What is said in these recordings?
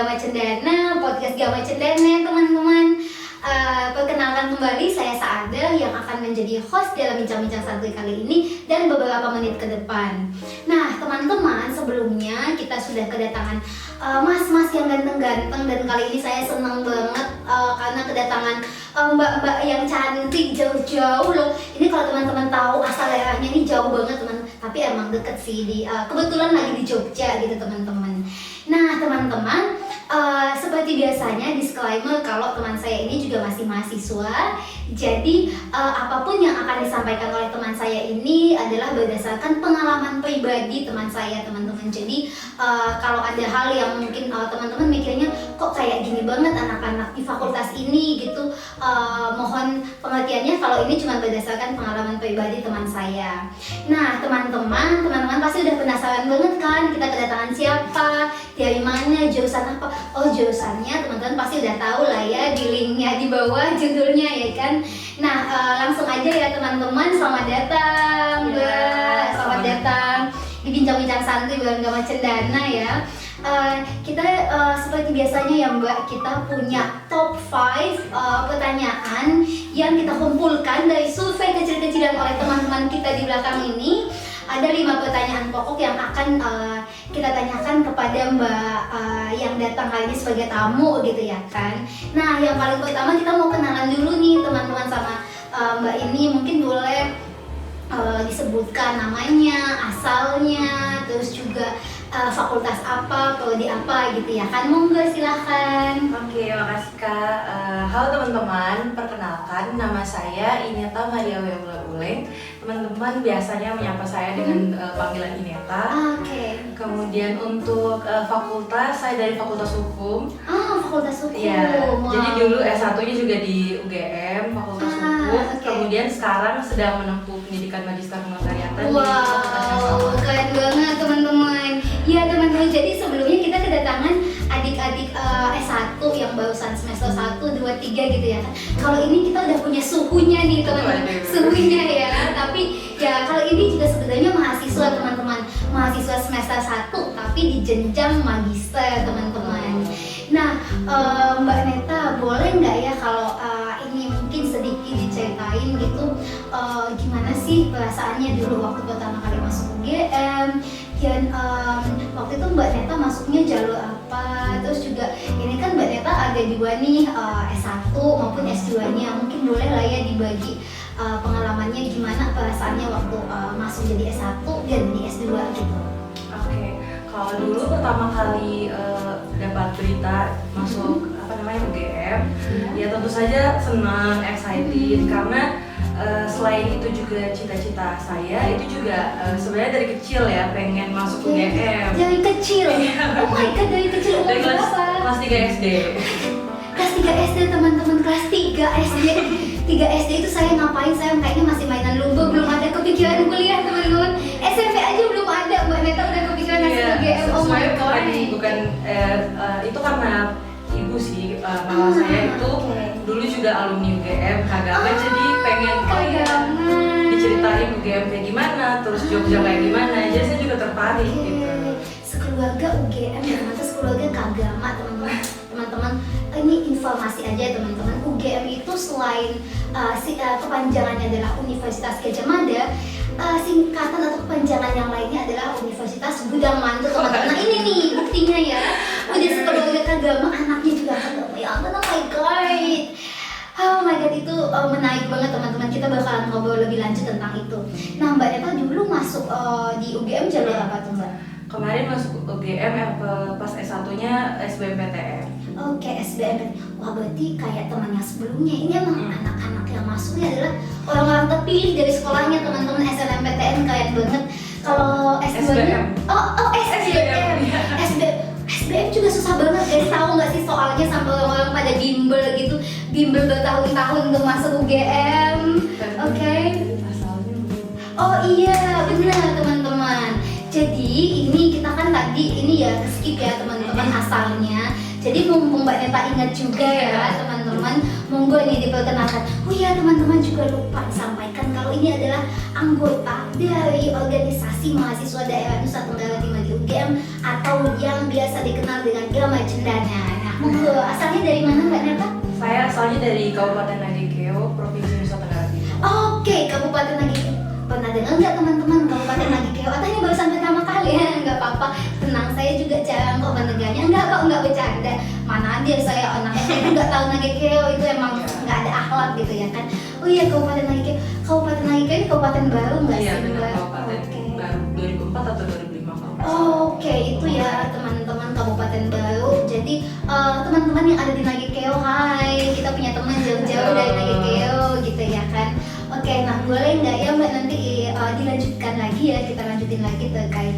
Gama Cendana, podcast Gama Cendana teman-teman. Perkenalkan kembali, saya Saada yang akan menjadi host dalam bincang-bincang santuy kali ini dan beberapa menit ke depan. Nah teman-teman, sebelumnya kita sudah kedatangan mas-mas yang ganteng-ganteng, dan kali ini saya senang banget karena kedatangan mbak-mbak yang cantik jauh-jauh loh. Ini kalau teman-teman tahu asal daerahnya ini jauh banget teman, tapi emang deket sih, kebetulan lagi di Jogja gitu teman-teman. Nah teman-teman, seperti biasanya disclaimer kalau teman saya ini juga masih mahasiswa. Jadi apapun yang akan disampaikan oleh teman saya ini adalah berdasarkan pengalaman pribadi teman saya teman-teman. Jadi kalau ada hal yang mungkin teman-teman mikirnya kok kayak gini banget anak-anak di fakultas ini gitu, mohon pengertiannya kalau ini cuma berdasarkan pengalaman pribadi teman saya. Nah teman-teman pasti udah penasaran banget kan kita kedatangan siapa, dari mana, jurusan apa. Oh jurusannya teman-teman pasti udah tahu lah ya, di linknya di bawah judulnya ya kan. Nah langsung aja ya teman-teman, selamat datang Mbak, selamat datang di bincang-bincang santuy bareng Gama Cendana ya. Kita seperti biasanya ya Mbak, kita punya top 5 pertanyaan yang kita kumpulkan dari survei kecil-kecilan oleh teman-teman kita di belakang ini. Ada 5 pertanyaan pokok yang akan kita tanyakan kepada Mbak yang datang kali ini sebagai tamu gitu ya kan. Nah yang paling pertama kita mau kenalan dulu nih teman-teman sama Mbak ini. Mungkin boleh disebutkan namanya, asalnya, terus juga fakultas apa, prodi apa gitu ya kan. Monggo silahkan. Oke, makasih Kak. Halo teman-teman, perkenalkan nama saya Ineta Maria Uleng. Teman-teman biasanya menyapa saya dengan panggilan Ineta. Oke. Kemudian untuk fakultas, saya dari Fakultas Hukum. Fakultas Hukum. Iya. Wow. Jadi dulu S1-nya juga di UGM, Fakultas Hukum. Okay. Kemudian sekarang sedang menempuh pendidikan Magister Notariatan di Wow, Fakultas yang sama. keren banget teman-teman. Iya teman-teman, jadi sebelumnya kita kedatangan adik-adik S1 yang barusan semester 1, 2, 3 gitu ya kan. Kalau ini kita udah punya suhunya nih teman-teman, suhunya ya. Tapi ya kalau ini juga sebenarnya mahasiswa teman-teman, mahasiswa semester 1 tapi di jenjang magister teman-teman. Nah Mbak Neta, boleh nggak ya kalau ini mungkin sedikit diceritain gitu, gimana sih perasaannya dulu waktu pertama kali masuk UGM, dan waktu itu Mbak Neta masuknya jalur apa, terus juga ini kan Mbak Neta ada dua nih, S1 maupun S2-nya. Mungkin boleh lah ya dibagi pengalamannya gimana perasaannya waktu masuk jadi S1 dan di S2 gitu. Oke, kalau dulu pertama kali dapat berita masuk UGM, ya tentu saja senang, excited karena selain itu juga cita-cita saya itu juga sebenarnya dari kecil ya pengen masuk UGM. Dari kecil? Oh my god, dari kecil umur dari berapa? kelas 3 SD. Kelas 3 SD teman-teman, kelas 3 SD. 3 SD itu saya ngapain? Saya kayaknya masih mainan lumba, belum ada kepikiran kuliah teman-teman. SMP aja belum ada, Mbak Neta udah kepikiran masuk UGM. Oh my god. Bukan itu karena ibu sih, mama saya itu dulu juga alumni UGM, kagak jadi pengen diceritain UGM kayak gimana, terus Jogja kayak gimana, jadi saya juga tertarik gitu. Sekeluarga UGM dan nanti sekeluarga keagama teman-teman. Ini informasi aja teman-teman, UGM itu selain kepanjangannya adalah Universitas Gadjah Mada, singkatan atau kepanjangan yang lainnya adalah Universitas Gudang Mantu teman-teman. Nah ini nih buktinya ya, udah sekeluarga keagama, anaknya juga keagama ya. Oh my god, itu menarik banget teman-teman. Kita bakalan ngobrol lebih lanjut tentang itu. Nah Mbak Neta dulu masuk di UGM jalur apa tuh Mbak? Kemarin masuk UGM pas S1-nya SBMPTN. Oke, SBMPTN. Wah berarti kayak teman yang sebelumnya. Ini emang anak-anak yang masuknya adalah orang-orang terpilih dari sekolahnya teman-teman. SNMPTN keren banget. Kalau S2-nya SBM. SBM juga susah banget guys. Tahu nggak sih soalnya sampai orang-orang pada bimbel gitu, bimbel bertahun-tahun untuk masuk UGM. Oke. Oh iya benar teman-teman. Jadi ini kita kan tadi ini ya skip ya teman-teman asalnya. Jadi mumpung Mbak Neta ingat juga ya teman-teman, monggo nih diperkenalkan. Oh iya teman-teman, juga lupa disampaikan kalau ini adalah anggota dari organisasi mahasiswa daerah Nusa Tenggara Timur di UGM. UGM atau yang biasa dikenal dengan Gama Cendana. Nah, monggo, asalnya dari mana Mbak Neta? Saya asalnya dari Kabupaten Nagekeo, Provinsi Nusa Tenggara Timur. Oke, Kabupaten Nagekeo. Pernah dengar nggak teman-teman Kabupaten Nagekeo? Atau ini barusan pertama kali ya? Nggak apa-apa, tenang, saya juga jarang kok mendengarnya. Enggak kok, nggak bercanda. Mana dia saya anaknya saya nggak tahu Nagekeo itu emang nggak ada akhlak gitu ya kan? Oh iya, Kabupaten Nagekeo. Kabupaten Nagekeo ini kabupaten baru nggak sih? Iya benar, Mbak? Kabupaten Oke. baru 2004 atau 2005 kalau nggak salah. Oke, itu ya teman-teman kabupaten baru. Jadi teman-teman yang ada di Nagekeo, hai, kita punya teman jauh-jauh dari Nagekeo gitu ya kan. Oke, nah boleh nggak ya Mbak nanti dilanjutkan lagi ya, kita lanjutin lagi terkait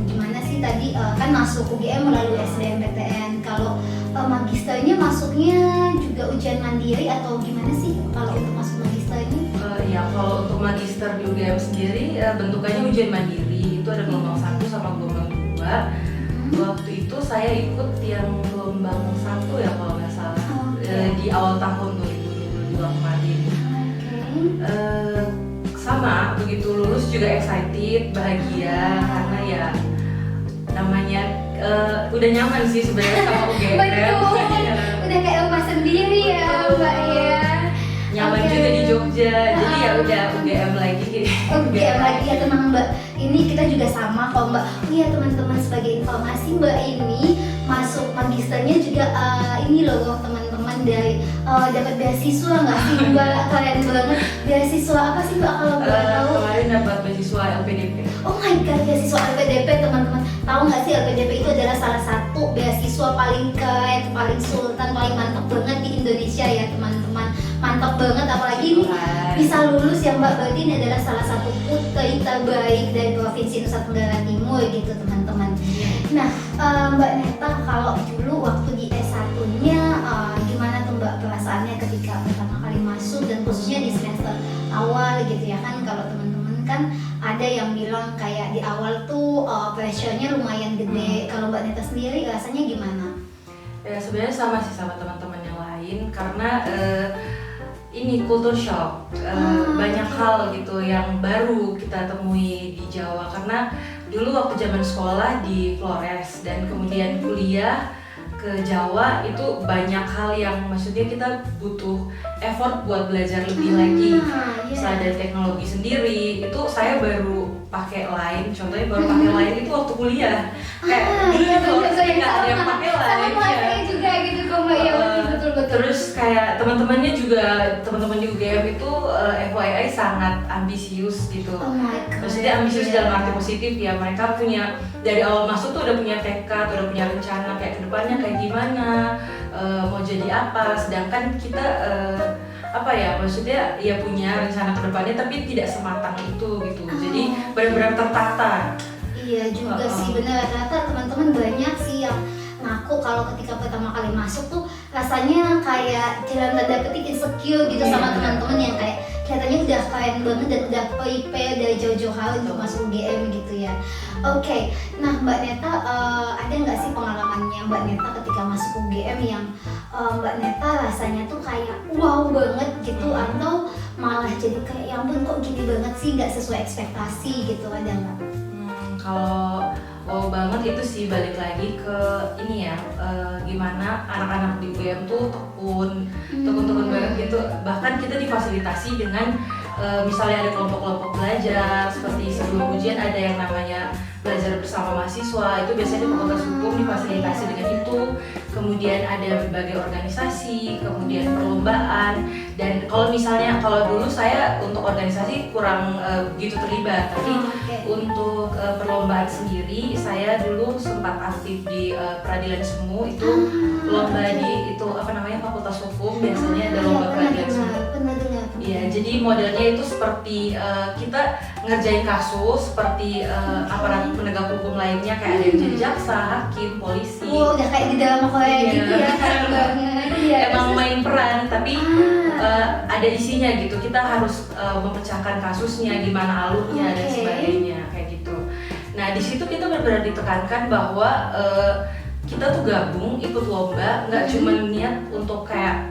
gimana sih tadi kan masuk UGM melalui SBMPTN. Kalau magisternya masuknya juga ujian mandiri atau gimana sih kalau untuk masuk magisternya? Ya kalau untuk magister di UGM sendiri bentukannya ujian mandiri, itu ada gelombang 1 sama gelombang 2. Waktu itu saya ikut yang gelombang 1 ya kalau nggak salah. Di awal tahun 2022 kemarin. Sama, begitu lulus juga excited, bahagia karena ya namanya udah nyaman sih sebenarnya sama UGM. Betul, Iya. udah kayak rumah sendiri ya Mbak ya. Nyaman Oke. juga di Jogja, jadi ya udah UGM lagi. UGM lagi ya tenang Mbak. Ini kita juga sama kok Mbak. Oh iya teman-teman, sebagai informasi Mbak ini masuk magisternya juga ini loh teman-teman dari dapat beasiswa nggak sih Mbak? Keren banget. Beasiswa apa sih Mbak kalau boleh tahu? Kemarin dapat beasiswa LPDP. Oh my god, beasiswa LPDP teman-teman. Tahu nggak sih LPDP itu adalah salah satu beasiswa paling keren, paling sultan, paling mantap banget di Indonesia ya teman-teman. Mantap banget, apalagi ini bisa lulus ya Mbak. Berarti ini adalah salah satu putri terbaik dari Provinsi Nusa Tenggara Timur gitu teman-teman. Nah Mbak Neta, kalau dulu waktu di S1-nya gimana tuh Mbak perasaannya ketika pertama kali masuk dan khususnya di semester awal gitu ya kan? Kalau teman-teman kan ada yang bilang kayak di awal tuh pressure-nya lumayan gede. Kalau Mbak Neta sendiri rasanya gimana? Ya sebenarnya sama sih sama teman-teman yang lain karena ini culture shock, banyak hal gitu yang baru kita temui di Jawa karena dulu waktu zaman sekolah di Flores dan kemudian kuliah ke Jawa itu banyak hal yang maksudnya kita butuh effort buat belajar lebih lagi. Misalnya dari teknologi sendiri itu saya baru pakai Line, contohnya baru pakai Line itu waktu kuliah. Kayak dulu di Flores nggak ada yang pakai Line. Sama Ya. saya juga gitu kok Mbak ya, betul. Terus kayak teman-temannya juga, teman-teman di UGM itu FYI sangat ambisius gitu. Oh my god. Maksudnya ambisius dalam arti positif ya, mereka punya dari awal masuk tuh udah punya tekad, udah punya rencana kayak kedepannya kayak gimana, mau jadi apa. Sedangkan kita apa ya, maksudnya ya punya rencana kedepannya tapi tidak sematang itu gitu. Jadi benar-benar tertata. Iya juga sih, benar, rata-rata teman-teman banyak sih yang ngaku kalau ketika pertama kali masuk tuh rasanya kayak jalan tanda petik insecure gitu sama teman-teman yang kayak kelihatannya udah keren banget dan udah prepare dari jauh-jauh hari untuk masuk UGM gitu ya. Oke, nah Mbak Neta ada nggak sih pengalamannya Mbak Neta ketika masuk UGM yang Mbak Neta rasanya tuh kayak wow banget gitu atau malah jadi kayak ya ampun kok gini banget sih, nggak sesuai ekspektasi gitu, ada nggak? Kalau wow banget itu sih balik lagi ke ini ya, gimana anak-anak di UGM tuh tekun banget gitu. Bahkan kita difasilitasi dengan misalnya ada kelompok-kelompok belajar, seperti sebelum ujian ada yang namanya belajar bersama mahasiswa, itu biasanya di Fakultas Hukum difasilitasi dengan itu. Kemudian ada berbagai organisasi, kemudian perlombaan. Dan kalau misalnya kalau dulu saya untuk organisasi kurang begitu terlibat, tapi untuk perlombaan sendiri saya dulu sempat aktif di Peradilan Semu, itu lomba di itu apa namanya Fakultas Hukum, biasanya ada lomba Peradilan Semu. Iya, jadi modelnya itu seperti kita ngerjain kasus seperti aparat penegak hukum lainnya, kayak ada yang jadi jaksa, hakim, polisi. Wow, udah kayak di dalam Korea gitu ya, keren banget. Iya, Emang main peran, tapi ada isinya gitu. Kita harus memecahkan kasusnya, gimana alurnya dan sebagainya kayak gitu. Nah di situ kita benar-benar ditekankan bahwa kita tuh gabung ikut lomba, nggak cuma niat untuk kayak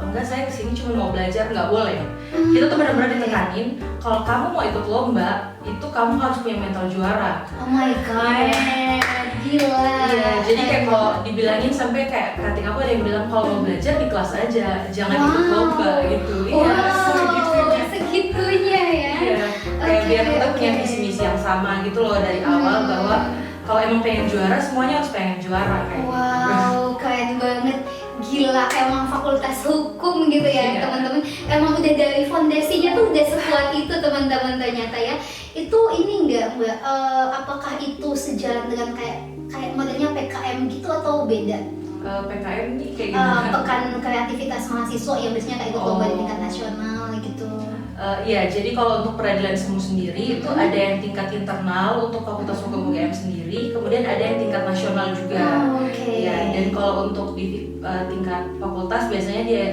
enggak, saya kesini cuma mau belajar, nggak boleh. Kita tuh benar-benar ditekanin kalau kamu mau ikut lomba itu kamu harus punya mental juara. Oh my god, gila. Iya, jadi kayak kalau dibilangin sampai kayak kating aku ada yang bilang kalau mau belajar di kelas aja, jangan ikut lomba gitu. Iya, segitunya ya. Iya, kayak biar kita punya visi misi yang sama gitu loh dari awal, bahwa kalau emang pengen juara semuanya harus pengen juara kayak. Wow, keren banget. Gila, emang fakultas hukum gitu ya teman-teman. Emang udah dari fondasinya tuh udah sekuat itu teman-teman ternyata ya. Itu ini enggak Mbak, apakah itu sejalan dengan kayak modelnya PKM gitu atau beda? PKM nih kayak gimana? Pekan kreativitas mahasiswa yang biasanya kayak ikut lomba di tingkat nasional gitu. Iya, jadi kalau untuk peradilan semu sendiri itu ada yang tingkat internal untuk Fakultas Hukum UGM sendiri, kemudian ada yang tingkat nasional juga. Ya, dan kalau untuk di tingkat fakultas biasanya dia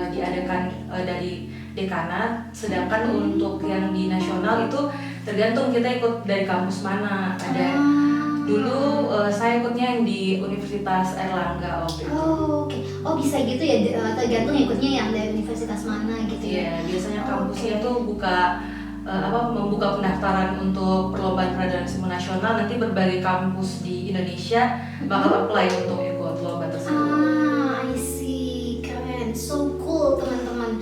diadakan dari dekanat, sedangkan untuk yang di nasional itu tergantung kita ikut dari kampus mana. Ada dulu saya ikutnya yang di Universitas Airlangga waktu itu. Oh bisa gitu ya, tergantung ikutnya yang dari universitas mana gitu ya? Iya, biasanya kampusnya tuh membuka pendaftaran untuk perlombaan peradilan semu nasional. Nanti berbagai kampus di Indonesia bakal apply untuk ikut lomba tersebut. I see, keren, so cool teman-teman.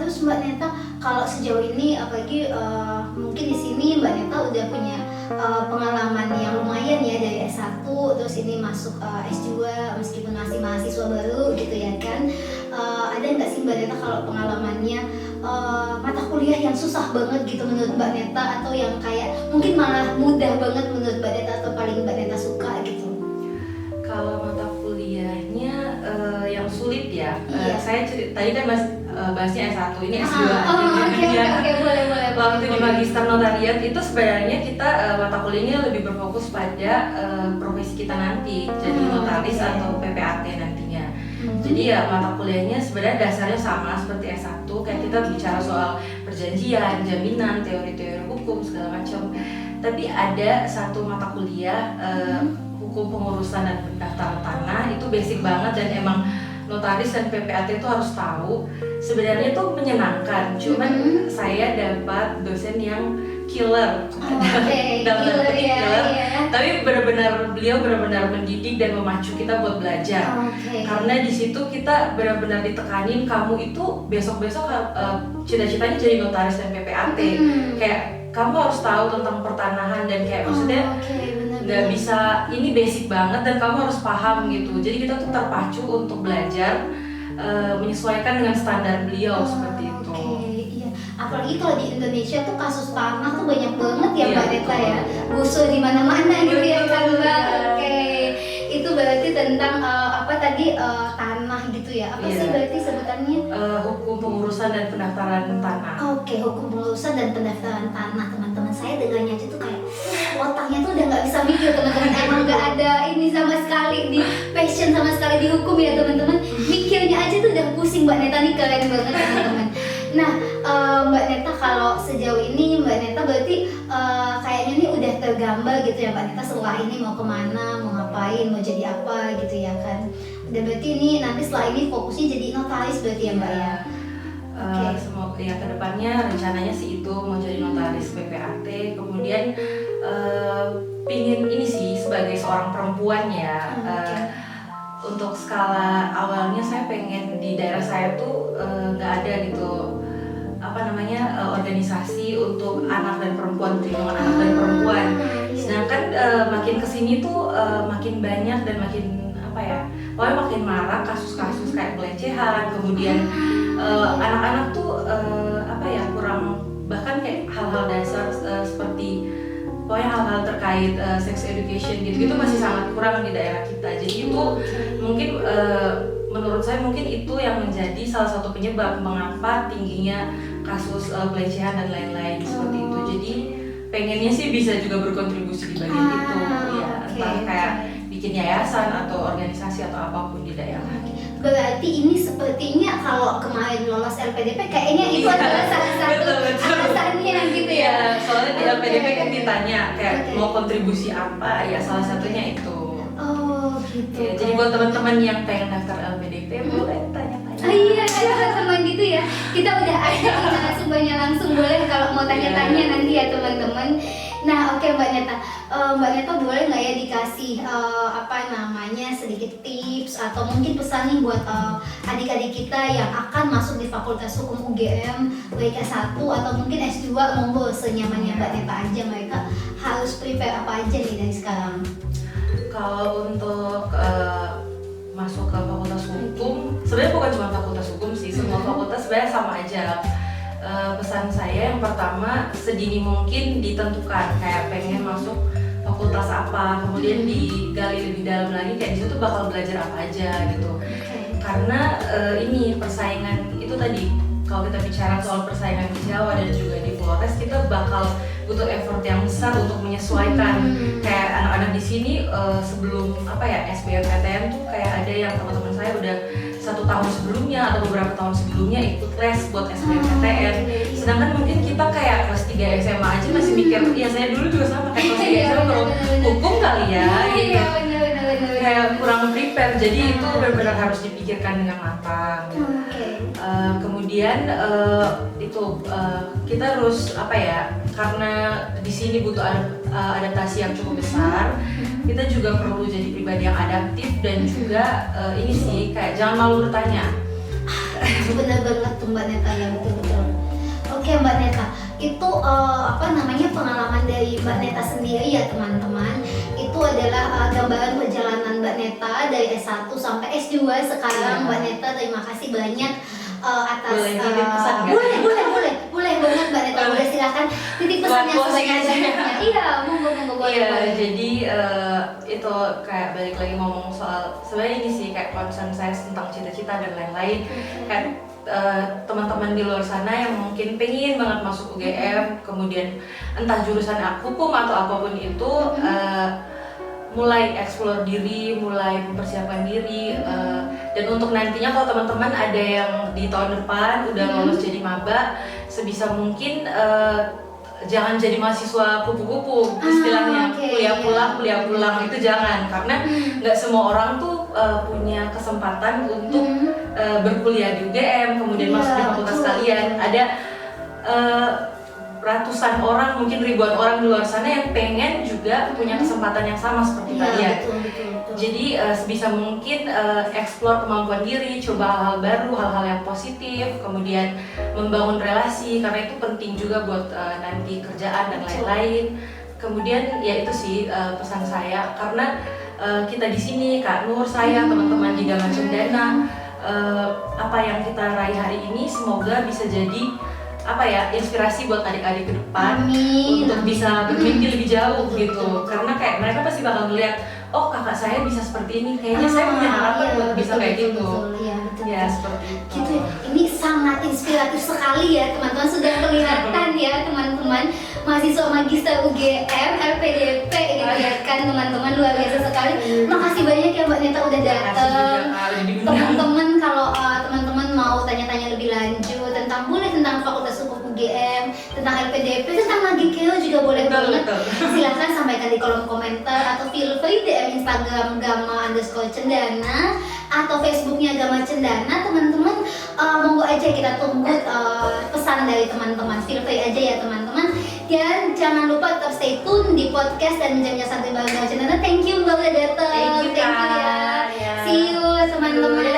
Terus Mbak Neta, kalau sejauh ini apalagi mungkin di sini Mbak Neta udah punya pengalaman yang lumayan ya dari S1 terus ini masuk S2 meskipun masih mahasiswa baru gitu ya kan. Ada nggak sih Mbak Neta kalau pengalamannya mata kuliah yang susah banget gitu menurut Mbak Neta, atau yang kayak mungkin malah mudah banget menurut Mbak Neta atau paling Mbak Neta suka gitu? Kalau mata kuliahnya yang sulit ya, saya tadi kan bahasnya S1, ini S2. Oke, boleh. Waktu di Magister Notariat itu sebenarnya kita mata kuliahnya lebih berfokus pada profesi kita nanti, jadi notaris atau PPAT nantinya. Jadi ya mata kuliahnya sebenarnya dasarnya sama seperti S1, kayak kita bicara soal perjanjian, jaminan, teori-teori hukum segala macam. Tapi ada satu mata kuliah hukum pengurusan dan pendaftaran tanah, itu basic banget dan emang notaris dan PPAT itu harus tahu. Sebenarnya itu menyenangkan, cuman saya dapat dosen yang killer, dalam tanda petik killer. Tapi beliau benar-benar mendidik dan memacu kita buat belajar. Karena di situ kita benar-benar ditekanin, kamu itu besok-besok cita-citanya jadi notaris dan PPAT. Kayak kamu harus tahu tentang pertanahan dan kayak maksudnya nggak bisa, ini basic banget dan kamu harus paham gitu. Jadi kita tuh terpacu untuk belajar menyesuaikan dengan standar beliau seperti itu. Iya. Apalagi kalau di Indonesia tuh kasus tanah tuh banyak banget ya Mbak Neta ya, gusur di mana-mana gitu ya kan Mbak. Itu berarti tentang tanah gitu ya? Apa sih berarti sebutannya? Hukum pengurusan dan pendaftaran tanah. Hukum pengurusan dan pendaftaran tanah, teman-teman. Saya dengarnya aja tuh kayak otaknya tuh udah nggak bisa mikir teman-teman. Emang nggak ada ini sama sekali di passion sama sekali di hukum ya teman-teman. Mikirnya aja tuh udah pusing. Mbak Neta nih keren banget teman-teman. Nah, Mbak Neta kalau sejauh ini Mbak Neta berarti kayaknya nih udah tergambar gitu ya Mbak Neta setelah ini mau kemana, mau ngapain, mau jadi apa gitu ya kan. Udah berarti ini nanti setelah ini fokusnya jadi notaris berarti ya Mbak ya. Semoga ya kedepannya rencananya sih itu mau jadi notaris PPAT, kemudian pingin ini sih sebagai seorang perempuan ya. Untuk skala awalnya saya pengen di daerah saya tuh nggak ada gitu organisasi untuk anak dan perempuan, perlindungan anak dan perempuan. Sedangkan makin kesini tuh makin banyak dan makin pokoknya makin marak kasus-kasus kayak pelecehan, kemudian anak-anak tuh kurang, bahkan kayak hal-hal dasar seperti pokoknya hal-hal terkait sex education gitu masih sangat kurang di daerah kita. Jadi itu mungkin menurut saya mungkin itu yang menjadi salah satu penyebab mengapa tingginya kasus pelecehan dan lain-lain seperti itu. Jadi pengennya sih bisa juga berkontribusi di bagian itu ya, entah kayak bikin yayasan atau organisasi atau apapun di daerah. Berarti ini sepertinya kalau kemarin lolos LPDP kayaknya itu adalah salah satu alasannya gitu ya. Soalnya di LPDP kan ditanya kayak mau kontribusi apa, ya salah satunya itu. Gitu. Ya, jadi buat teman-teman yang pengen daftar LPDP boleh tanya-tanya. teman-teman gitu ya. Kita udah ada narasumbernya langsung, boleh kalau mau tanya-tanya nanti ya teman-teman. Nah oke Mbak Neta, Mbak Neta boleh nggak ya dikasih sedikit tips atau mungkin pesan nih buat adik-adik kita yang akan masuk di Fakultas Hukum UGM baik S1 atau mungkin S2, monggo senyamannya Mbak Neta aja, mereka harus prepare apa aja nih dari sekarang? Kalau untuk masuk ke Fakultas Hukum, sebenarnya bukan cuma Fakultas Hukum sih, semua fakultas sebenarnya sama aja. Pesan saya yang pertama, sedini mungkin ditentukan kayak pengen masuk fakultas apa, kemudian digali lebih dalam lagi kayak di situ bakal belajar apa aja gitu. Karena ini persaingan itu tadi, kalau kita bicara soal persaingan di Jawa dan juga di Flores, kita bakal butuh effort yang besar untuk menyesuaikan. Kayak anak-anak di sini sebelum SBMPTN tuh kayak ada yang teman-teman saya udah 1 tahun sebelumnya atau beberapa tahun sebelumnya ikut les buat SBMPTN. Sedangkan mungkin kita kayak kelas 3 SMA aja masih mikir, ya saya dulu juga sama kayak kelas 3 SMA belum hukum kali ya, gitu. Kayak kurang prepare, jadi itu benar-benar harus dipikirkan dengan matang. Kemudian kita harus karena di sini butuh adaptasi yang cukup besar, kita juga perlu jadi pribadi yang adaptif dan juga ini sih kayak jangan malu bertanya. Benar banget tuh Mbak Neta, ya betul-betul. Oke Mbak Neta, itu pengalaman dari Mbak Neta sendiri ya teman-teman. Itu adalah gambaran perjalanan Mbak Neta dari S1 sampai S2 sekarang. Mbak Neta, terima kasih banyak atas boleh banget Mbak Neta, boleh silakan titip pesannya sebanyak-banyaknya. Iya, monggo boleh. Jadi itu kayak balik lagi ngomong soal sebenarnya ini sih kayak concern saya tentang cita-cita dan lain-lain. Kan teman-teman di luar sana yang mungkin pengen banget masuk UGM, kemudian entah jurusan hukum atau apapun itu, mulai explore diri, mulai mempersiapkan diri, dan untuk nantinya kalau teman-teman ada yang di tahun depan udah lolos jadi maba, sebisa mungkin jangan jadi mahasiswa kupu-kupu istilahnya, kuliah pulang itu jangan, karena nggak semua orang tuh punya kesempatan untuk berkuliah di UGM kemudian masuk di fakultas kalian. Ada ratusan orang, mungkin ribuan orang di luar sana yang pengen juga punya kesempatan yang sama seperti kalian. Betul. Jadi sebisa mungkin explore kemampuan diri, coba hal-hal baru, hal-hal yang positif, kemudian membangun relasi karena itu penting juga buat nanti kerjaan dan lain-lain. Kemudian ya itu sih pesan saya, karena kita di sini, Kak Nur, saya, teman-teman di Gama Cendana, apa yang kita raih hari ini semoga bisa jadi inspirasi buat adik-adik ke depan. Untuk bisa bermimpi lebih jauh gitu. Karena kayak mereka pasti bakal ngeliat, oh kakak saya bisa seperti ini, kayaknya saya punya harapan buat bisa kayak gitu. Ya seperti itu. Gitu. Ini sangat inspiratif sekali ya teman-teman, sudah kelihatan ya teman-teman, mahasiswa magister UGM LPDP ini kelihatan teman-teman, luar biasa sekali. Makasih banyak ya Mbak Neta udah datang. Teman-teman kalau teman-teman mau tanya-tanya lebih lanjut tentang Fakultas Hukum UGM, tentang LPDP, tentang Magikeo juga boleh banget. Silahkan sampaikan di kolom komentar atau feel free DM Instagram Gama_Cendana atau Facebooknya Gama Cendana. Teman-teman monggo aja, kita tunggu pesan dari teman-teman, feel free aja ya teman-teman. Dan jangan lupa tetap stay tune di podcast dan Bincang Santai bareng Gama Cendana. Thank you Mbak udah datang. Thank you ya. See you teman-teman.